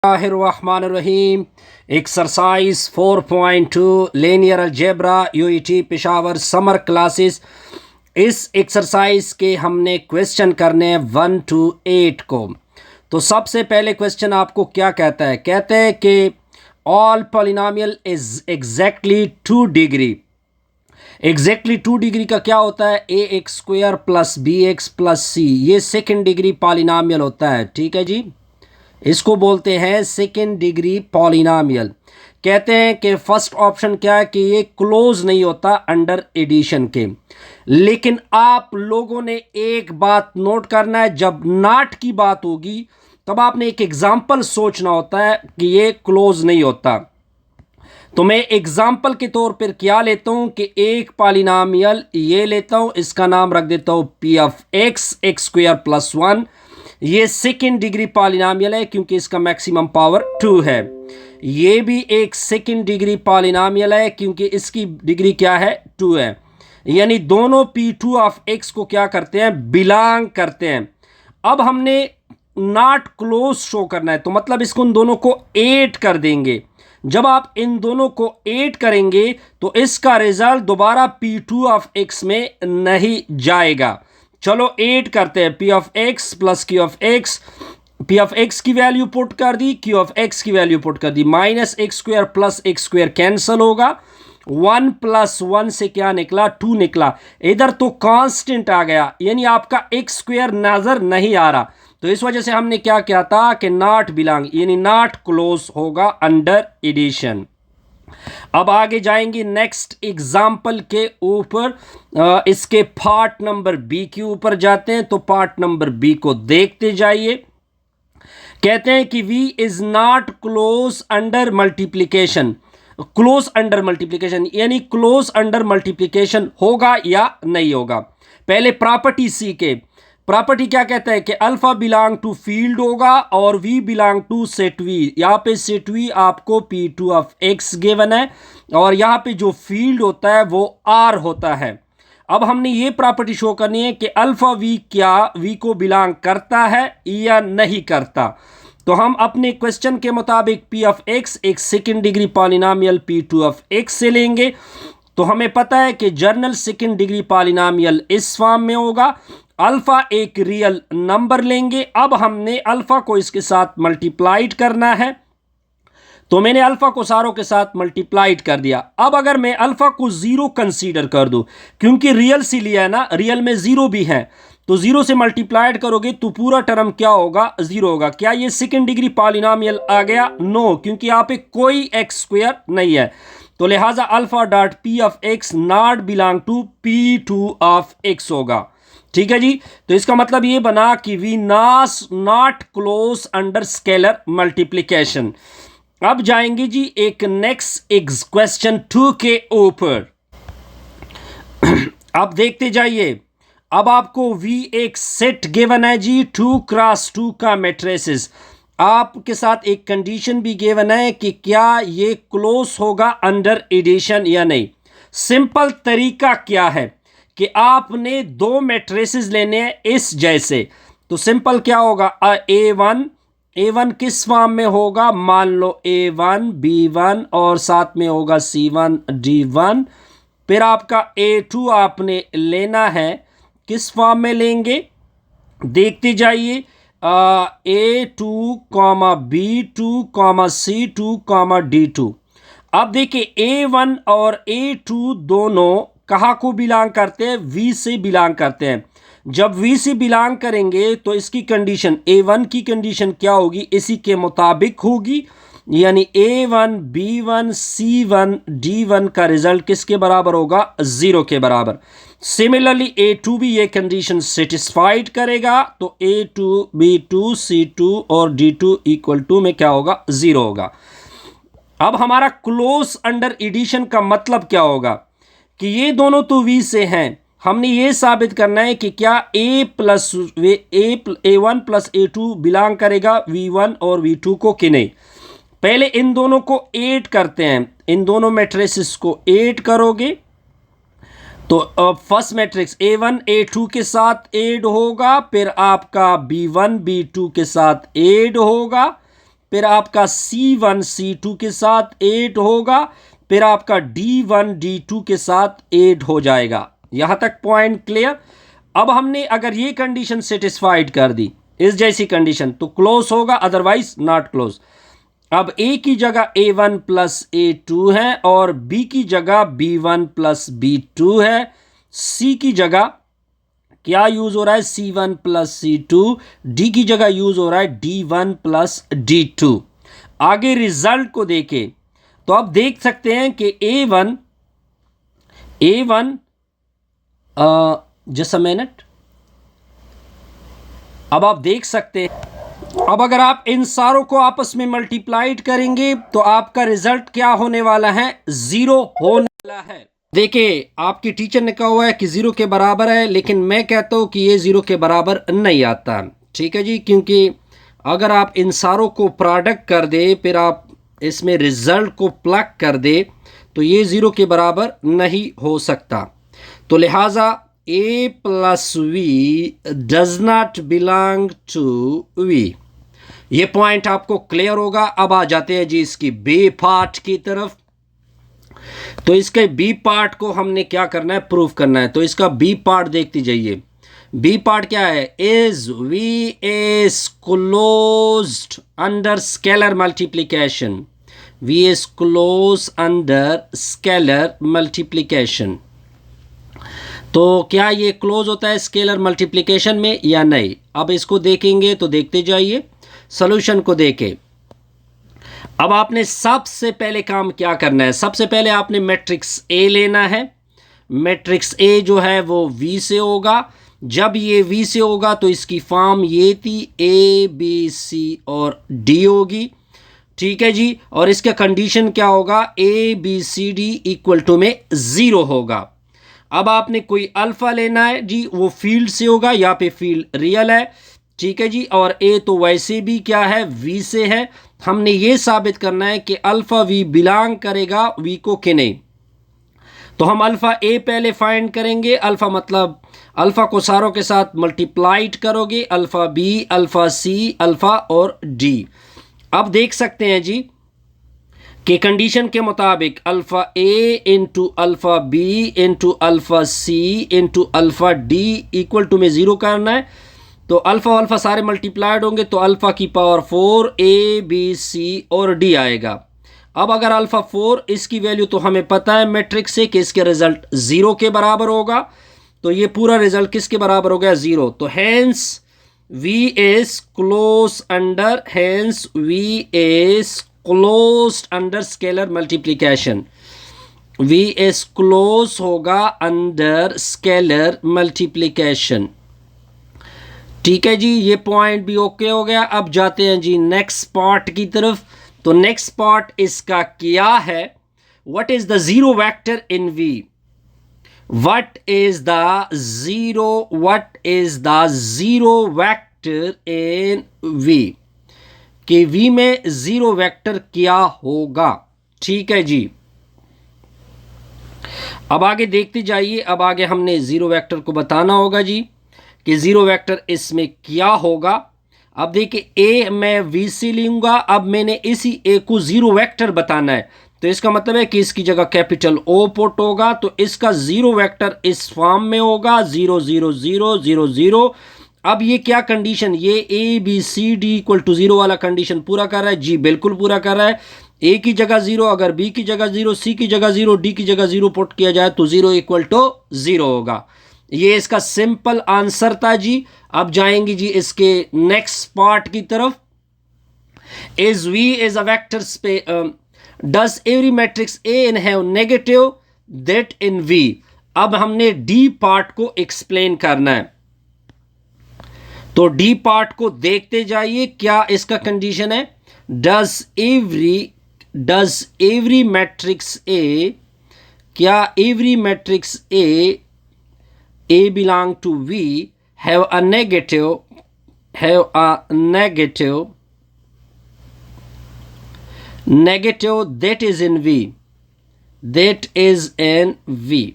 Bismillahirrahmanirrahim. Exercise 4.2 Linear Algebra UET Peshawar summer classes. इस exercise के हमने क्वेश्चन करने हैं 1 to 8 को। तो सबसे पहले क्वेश्चन आपको क्या कहता है? कहते हैं कि all polynomial is exactly 2 degree. Exactly 2 degree का क्या होता है? A X square plus B X plus C. ये सेकेंड डिग्री पॉलिनोमियल होता है। ठीक है जी, इसको बोलते हैं सेकेंड डिग्री पॉलिनोमियल। कहते हैं कि फर्स्ट ऑप्शन क्या है कि ये क्लोज नहीं होता अंडर एडिशन के। लेकिन आप लोगों ने एक बात नोट करना है, जब नॉट की बात होगी तब आपने एक एग्जाम्पल सोचना होता है कि ये क्लोज नहीं होता। तो मैं एग्जाम्पल के तौर पर क्या लेता हूं कि एक पॉलिनोमियल ये लेता हूं, इसका नाम रख देता हूं P of x x square plus 1। ये सेकेंड डिग्री पॉलिनोमियल है क्योंकि इसका मैक्सिमम पावर 2 है। ये भी एक सेकेंड डिग्री पॉलिनोमियल है क्योंकि इसकी डिग्री क्या है? 2 है। यानी दोनों P2 ऑफ x को क्या करते हैं? बिलोंग करते हैं। अब हमने नॉट क्लोज शो करना है, तो मतलब इसको उन दोनों को ऐड कर देंगे। जब आप इन दोनों को ऐड करेंगे तो इसका रिजल्ट दोबारा P2 ऑफ x में नहीं जाएगा। चलो ऐड करते हैं। P of x plus q of x. P of x की वैल्यू पुट कर दी, क्यू ऑफ एक्स की वैल्यू पुट कर दी। Minus x square plus x square cancel होगा। 1 प्लस 1 से क्या निकला? 2 निकला। इधर तो कांस्टेंट आ गया, यानी आपका एक्स स्क्वायर नजर नहीं आ रहा। तो इस वजह से हमने क्या किया था कि नॉट बिलोंग, यानी नॉट क्लोज होगा अंडर एडिशन। अब आगे जाएंगे नेक्स्ट एग्जाम्पल के ऊपर। इसके पार्ट नंबर बी के ऊपर जाते हैं। तो पार्ट नंबर बी को देखते जाइए। कहते हैं कि v is not close under multiplication. Close under multiplication यानी क्लोज अंडर मल्टीप्लिकेशन होगा या नहीं होगा। पहले प्रॉपर्टी सी के प्रॉपर्टी क्या कहता है कि अल्फा बिलोंग टू फील्ड होगा और V belong to set V. यहाँ पे सेट वी आपको P2 ऑफ x गिवन है और यहाँ पे जो फील्ड होता है वो R होता है। अब हमने ये प्रॉपर्टी शो करनी है कि अल्फा वी क्या वी को बिलोंग करता है या नहीं करता। तो हम अपने क्वेश्चन के मुताबिक P ऑफ x एक second degree polynomial P2 of x से लेंगे। तो हमें पता है कि जर्नल सेकेंड डिग्री पॉलिनोमियल इस फॉर्म में होगा। अल्फा एक रियल नंबर लेंगे। अब हमने अल्फा को इसके साथ मल्टीप्लाइड करना है, तो मैंने अल्फा को सारों के साथ मल्टीप्लाइड कर दिया। अब अगर मैं अल्फा को 0 कंसीडर कर दूं, क्योंकि रियल सी लिया है ना, रियल में 0 भी है, तो 0 से मल्टीप्लाइड करोगे तो पूरा टर्म क्या होगा? 0 होगा। क्या ये सेकेंड डिग्री पॉलिनोमियल आ गया? नो, क्योंकि यहाँ पे कोई एक्स स्क्वायर नहीं है। तो लिहाजा alpha dot P of X not belong to P2 of x होगा। ठीक है जी, तो इसका मतलब ये बना कि V not close under scalar multiplication. अब जाएंगे जी एक नेक्स्ट क्वेश्चन 2 के ऊपर। अब देखते जाइए। अब आपको वी एक सेट गिवन है जी 2 क्रॉस 2 का मैट्रिसेस। आपके साथ एक कंडीशन भी गिवन है कि क्या ये क्लोज होगा अंडर एडिशन या नहीं। सिंपल तरीका क्या है कि आपने 2 मैट्रिसेस लेने हैं इस जैसे। तो सिंपल क्या होगा? A1 किस फॉर्म में होगा? मान लो A1 B1 और साथ में होगा C1 D1। फिर आपका A2 आपने लेना है, किस फॉर्म में लेंगे? देखते जाइए। A2, B2, C2, D2। अब देखिए A1 और A2 दोनों कहाँ को बिलोंग करते हैं? V से बिलोंग करते हैं। जब V से बिलोंग करेंगे तो इसकी कंडीशन A1 की कंडीशन क्या होगी? इसी के मुताबिक होगी, यानी A1 B1 C1 D1 का रिजल्ट किसके बराबर होगा? 0 के बराबर। सिमिलरली A2 भी ये कंडीशन सेटिस्फाइड करेगा, तो A2 B2 C2 और D2 इक्वल टू में क्या होगा? 0 होगा। अब हमारा क्लोज अंडर एडिशन का मतलब क्या होगा कि ये दोनों तो V से हैं। हमने ये साबित करना है कि क्या A1 प्लस A2 बिलोंग करेगा V1 और V2 को कि नहीं। पहले इन दोनों को ऐड करते हैं। इन दोनों मैट्रिसेस को ऐड करोगे तो फर्स्ट मैट्रिक्स A1 A2 के साथ ऐड होगा, फिर आपका B1 B2 के साथ ऐड होगा, फिर आपका C1 C2 के साथ 8 होगा, फिर आपका D1 D2 के साथ 8 हो जाएगा। यहां तक पॉइंट क्लियर। अब हमने अगर ये कंडीशन सेटिस्फाइड कर दी, इस जैसी कंडीशन, तो क्लोज होगा, अदरवाइज नॉट क्लोज। अब A की जगह A1 प्लस A2 है और B की जगह B1 प्लस B2 है। C की जगह क्या यूज हो रहा है? C1 plus C2। D की जगह यूज हो रहा है D1 प्लस D2। आगे रिजल्ट को देखें तो आप देख सकते हैं कि A1 जस्ट अ मिनट, अब आप देख सकते हैं, अब अगर आप इन सारों को आपस में मल्टीप्लाइड करेंगे तो आपका रिजल्ट क्या होने वाला है? 0 होने वाला है। देखिए, आपकी टीचर ने कहा हुआ है कि 0 के बराबर है, लेकिन मैं कहता हूं कि ये 0 के बराबर नहीं आता। ठीक है जी, क्योंकि अगर आप इन सारों को प्रोडक्ट कर दे, फिर आप इसमें रिजल्ट को प्लग कर दे, तो ये 0 के बराबर नहीं हो सकता। तो लिहाजा A plus V does not belong to V. ये पॉइंट आपको क्लियर होगा। अब आ जाते हैं जी इसकी बी पार्ट की तरफ। तो इसके बी पार्ट को हमने क्या करना है? प्रूव करना है। तो इसका बी पार्ट देखते जाइए। बी पार्ट क्या है? Is V is closed under scalar multiplication. V is close under scalar multiplication. तो क्या ये क्लोज होता है स्केलर मल्टीप्लिकेशन में या नहीं? अब इसको देखेंगे तो देखते जाइए, सॉल्यूशन को देखें। अब आपने सबसे पहले काम क्या करना है? सबसे पहले आपने मैट्रिक्स ए लेना है। मैट्रिक्स ए जो है वो वी से होगा। जब ये वी से होगा तो इसकी फॉर्म ये थी, ए बी सी और डी होगी। ठीक है जी, और इसका कंडीशन क्या होगा? A B C D equal to में 0 होगा। अब आपने कोई अल्फा लेना है जी, वो फील्ड से होगा, यहाँ पे फील्ड रियल है। ठीक है जी, और ए तो वैसे भी क्या है? वी से है। हमने ये साबित करना है कि अल्फा वी बिलोंग करेगा वी को कि नहीं। तो हम अल्फा ए पहले फाइंड करेंगे। अल्फा मतलब अल्फा को सारों के साथ मल्टीप्लाइड करोगे, alpha B, alpha C, alpha और डी। अब देख सकते हैं जी कि कंडीशन के मुताबिक alpha A into alpha B into alpha C into alpha D equal to में 0 करना है। तो अल्फा अल्फा सारे मल्टीप्लाइड होंगे तो अल्फा की पावर 4 ए बी सी और डी आएगा। अब अगर अल्फा 4 इसकी वैल्यू तो हमें पता है मैट्रिक्स से कि इसके रिजल्ट 0 के बराबर होगा। तो ये पूरा रिजल्ट किसके बराबर हो गया? 0। तो hence V is close under, hence V is closed under scalar multiplication. V is close होगा अंडर स्केलर मल्टीप्लिकेशन। ठीक है जी, ये पॉइंट भी ओके हो गया। अब जाते हैं जी नेक्स्ट पार्ट की तरफ। तो नेक्स्ट पार्ट इसका क्या है? What is the zero vector in V? What is the zero vector in V? कि वी में जीरो वेक्टर क्या होगा? ठीक है जी, अब आगे देखते जाइए। अब आगे हमने जीरो वेक्टर को बताना होगा जी कि जीरो वेक्टर इसमें क्या होगा। अब देखिए, ए मैं वी से लूंगा। अब मैंने इसी ए को जीरो वेक्टर बताना है, तो इसका मतलब है कि इसकी जगह कैपिटल ओ पुट होगा। तो इसका जीरो वेक्टर इस फॉर्म में होगा 0 0 0 0 0। अब ये क्या कंडीशन? ये A B C D equal to 0 वाला कंडीशन पूरा कर रहा है जी? बिल्कुल पूरा कर रहा है। ए की जगह 0, अगर बी की जगह 0, सी की जगह 0, डी की जगह 0 पुट किया जाए तो 0 इक्वल टू 0 होगा। ये इसका सिंपल आंसर था जी। अब जाएंगे जी इसके नेक्स्ट पार्ट की तरफ। Is V is a vector space, does every matrix A in have negative that in V. अब हमने डी पार्ट को एक्सप्लेन करना है। तो डी पार्ट को देखते जाइए, क्या इसका कंडीशन है? डज एवरी मैट्रिक्स ए, क्या every matrix A belong to V have a negative that is in V.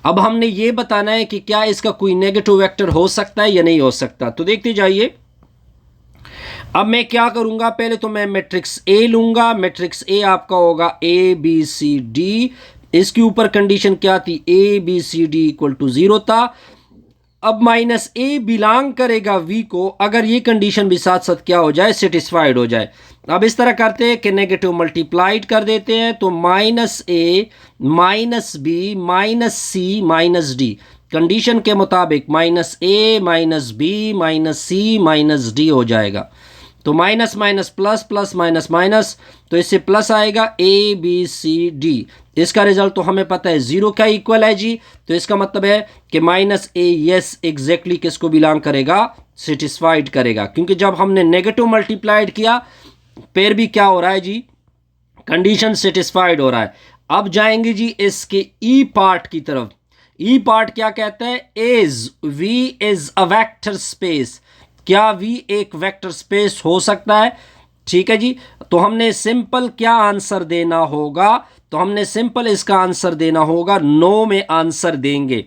अब हमने ये बताना है कि क्या इसका कोई नेगेटिव वेक्टर हो सकता है या नहीं हो सकता। तो देखते जाइए। अब मैं क्या करूंगा, पहले तो मैं मैट्रिक्स ए लूंगा। मैट्रिक्स ए आपका होगा ए बी सी डी। इसके ऊपर कंडीशन क्या थी, A B C D equal to 0 था। अब माइनस ए बिलोंग करेगा वी को, अगर ये कंडीशन भी साथ साथ क्या हो जाए, सेटिस्फाइड हो जाए। अब इस तरह करते हैं कि नेगेटिव मल्टीप्लाइड कर देते हैं, तो माइनस ए माइनस बी माइनस सी माइनस डी, कंडीशन के मुताबिक माइनस ए माइनस बी माइनस सी माइनस डी हो जाएगा। तो minus minus plus plus minus minus, तो इससे प्लस आएगा ए बी सी डी। इसका रिजल्ट तो हमें पता है 0 का इक्वल है जी। तो इसका मतलब है कि माइनस ए यस एग्जैक्टली किसको बिलोंग करेगा, सेटिस्फाइड करेगा, क्योंकि जब हमने नेगेटिव मल्टीप्लाइड किया फिर भी क्या हो रहा है जी, कंडीशन सेटिस्फाइड हो रहा है। अब जाएंगे जी इसके ई पार्ट की तरफ। ई पार्ट क्या कहता है, is V is a vector space. क्या वी एक वेक्टर स्पेस हो सकता है? ठीक है जी। तो हमने सिंपल क्या आंसर देना होगा, तो हमने सिंपल इसका आंसर देना होगा, नो में आंसर देंगे।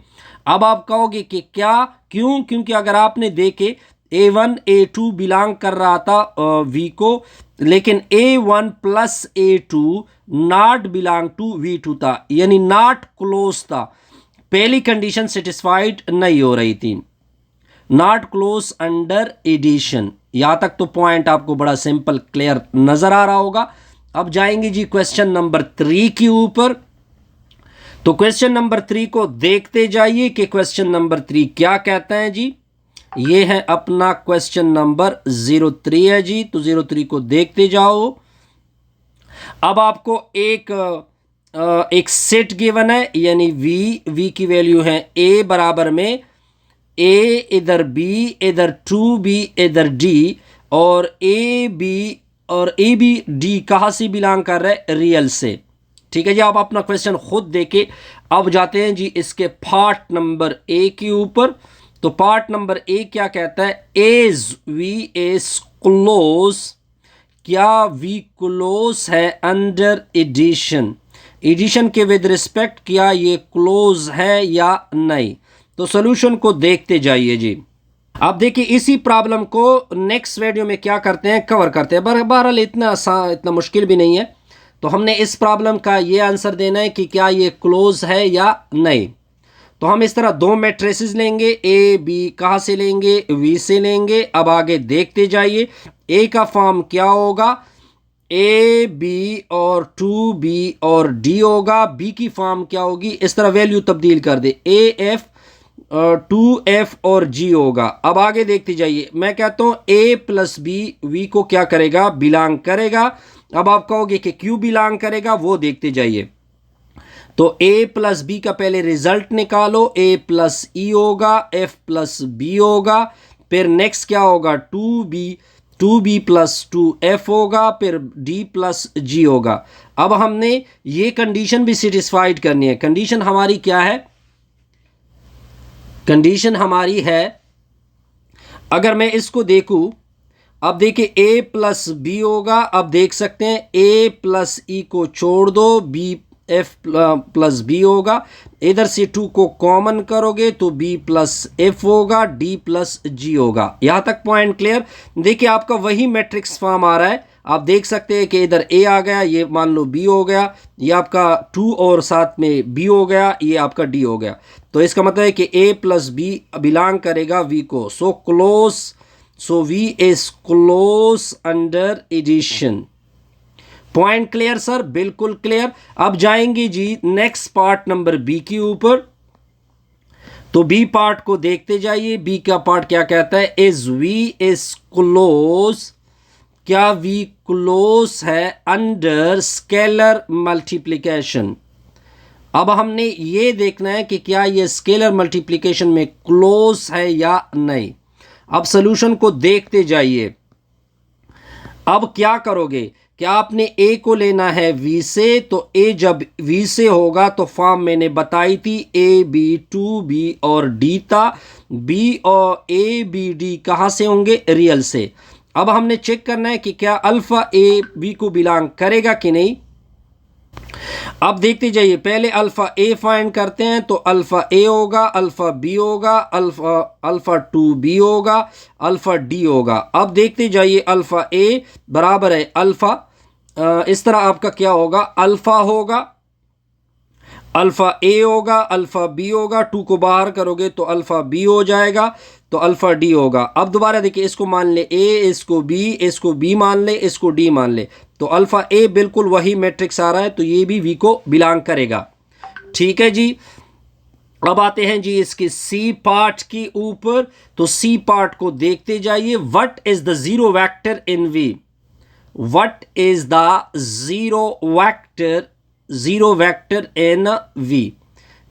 अब आप कहोगे कि क्या, क्यों? क्योंकि अगर आपने देखे A1 A2 बिलोंग कर रहा था V को, लेकिन A1 plus A2 not belong to V2 था, यानी नॉट क्लोज था। पहली कंडीशन सेटिस्फाइड नहीं हो रही थी, नॉट क्लोज अंडर एडिशन। यहां तक तो पॉइंट आपको बड़ा सिंपल क्लियर नजर आ रहा होगा। अब जाएंगे जी क्वेश्चन नंबर 3 के ऊपर। तो क्वेश्चन नंबर 3 को देखते जाइए कि क्वेश्चन नंबर 3 क्या कहता है जी। ये है अपना क्वेश्चन नंबर 03 है जी। तो 03 को देखते जाओ। अब आपको एक सेट गिवन है, यानी वी की वैल्यू है ए बराबर में ए इधर बी इधर 2b इधर डी, और ए बी डी कहाँ से बिलोंग कर रहा है, रियल से। ठीक है जी। आप अपना क्वेश्चन खुद देके अब जाते हैं जी इसके पार्ट नंबर ए के ऊपर। तो पार्ट नंबर ए क्या कहता है, इज वी इज क्लोज, क्या वी क्लोज है अंडर एडिशन, एडिशन के विद रिस्पेक्ट क्या ये क्लोज है या नहीं। तो सॉल्यूशन को देखते जाइए जी। अब देखिए इसी प्रॉब्लम को नेक्स्ट वीडियो में क्या करते हैं, कवर करते हैं। बहरहाल इतना मुश्किल भी नहीं है। तो हमने इस प्रॉब्लम का ये आंसर देना है कि क्या ये क्लोज है या नहीं। तो हम इस तरह दो मैट्रिसेस लेंगे, ए बी कहाँ से लेंगे, वी से लेंगे। अब आगे देखते जाइए, ए का फॉर्म क्या होगा, ए बी और 2b और डी होगा। बी की फॉर्म क्या होगी, इस तरह वैल्यू तब्दील कर दे, ए एफ 2f और g होगा। अब आगे देखते जाइए, मैं कहता हूं a प्लस बी वी को क्या करेगा, बिलोंग करेगा। अब आप कहोगे कि क्यों बिलोंग करेगा, वो देखते जाइए। तो a प्लस बी का पहले रिजल्ट निकालो, a प्लस ई होगा, f प्लस बी होगा, फिर नेक्स्ट क्या होगा, 2b प्लस 2f होगा, फिर d प्लस g होगा। अब हमने ये कंडीशन भी सेटिस्फाइड करनी है। कंडीशन हमारी क्या है, कंडीशन हमारी है, अगर मैं इसको देखूं, अब देखिए a प्लस बी होगा। अब देख सकते हैं a प्लस ई को छोड़ दो, b f प्लस बी होगा। इधर से 2 को कॉमन करोगे तो b प्लस f होगा, d प्लस g होगा। यहां तक पॉइंट क्लियर। देखिए आपका वही मैट्रिक्स फॉर्म आ रहा है। आप देख सकते हैं कि इधर a आ गया, ये मान लो b हो गया, ये आपका 2 और साथ में b हो गया, ये आपका d हो गया। तो इसका मतलब है कि a प्लस बी बिलोंग करेगा v को। So close, so v is close under addition. Point clear sir, बिल्कुल क्लियर। अब जाएंगे जी नेक्स्ट पार्ट नंबर बी के ऊपर। तो बी पार्ट को देखते जाइए। बी का पार्ट क्या कहता है, इज वी इज क्लोज, क्या वी क्लोज है अंडर स्केलर मल्टीप्लिकेशन। अब हमने ये देखना है कि क्या ये स्केलर मल्टीप्लिकेशन में क्लोज है या नहीं। अब सॉल्यूशन को देखते जाइए। अब क्या करोगे, क्या आपने a को लेना है v से, तो a जब v से होगा तो फॉर्म मैंने बताई थी, a b 2b और d था। b और a b d कहाँ से होंगे, रियल से। अब हमने चेक करना है कि क्या अल्फा a b को बिलोंग करेगा कि नहीं। अब देखते जाइए, पहले अल्फ़ा ए फाइंड करते हैं, तो अल्फ़ा ए होगा, अल्फ़ा बी होगा, अल्फ़ा 2b होगा, अल्फ़ा डी होगा। अब देखते जाइए, अल्फ़ा ए बराबर है अल्फ़ा, इस तरह आपका क्या होगा, अल्फ़ा होगा, अल्फ़ा ए होगा, अल्फ़ा बी होगा, 2 को बाहर करोगे तो अल्फ़ा बी हो जाएगा, तो अल्फ़ा डी होगा। अब दोबारा देखिए, इसको मान ले ए, इसको बी मान ले, इसको डी मान ले, तो अल्फ़ा ए बिल्कुल वही मैट्रिक्स आ रहा है, तो ये भी वी को बिलोंग करेगा। ठीक है जी। अब आते हैं जी इसके सी पार्ट के ऊपर, तो सी पार्ट को देखते जाइए। What is the zero vector in V? What is the zero vector in V,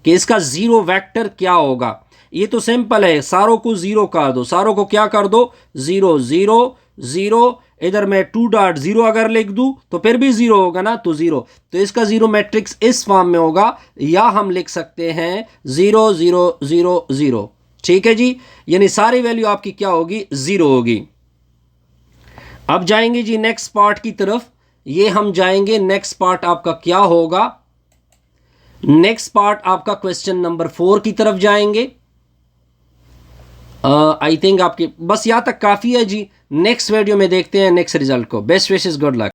कि इसका जीरो वेक्टर क्या होगा? ये तो सिंपल है, सारों को जीरो कर दो, सारों को क्या कर दो, जीरो जीरो जीरो। इधर मैं 2.0 अगर लिख दूं तो फिर भी जीरो होगा ना, तो जीरो, तो इसका जीरो मैट्रिक्स इस फॉर्म में होगा, या हम लिख सकते हैं 0 0 0 0। ठीक है जी, यानी सारी वैल्यू आपकी क्या होगी, जीरो होगी। अब जाएंगे जी नेक्स्ट पार्ट की तरफ। ये हम जाएंगे, नेक्स्ट पार्ट आपका क्या होगा, नेक्स्ट पार्ट आपका क्वेश्चन नंबर 4 की तरफ जाएंगे। आई थिंक आपके बस यहाँ तक काफ़ी है जी। नेक्स्ट वीडियो में देखते हैं नेक्स्ट रिजल्ट को। Best wishes, good luck.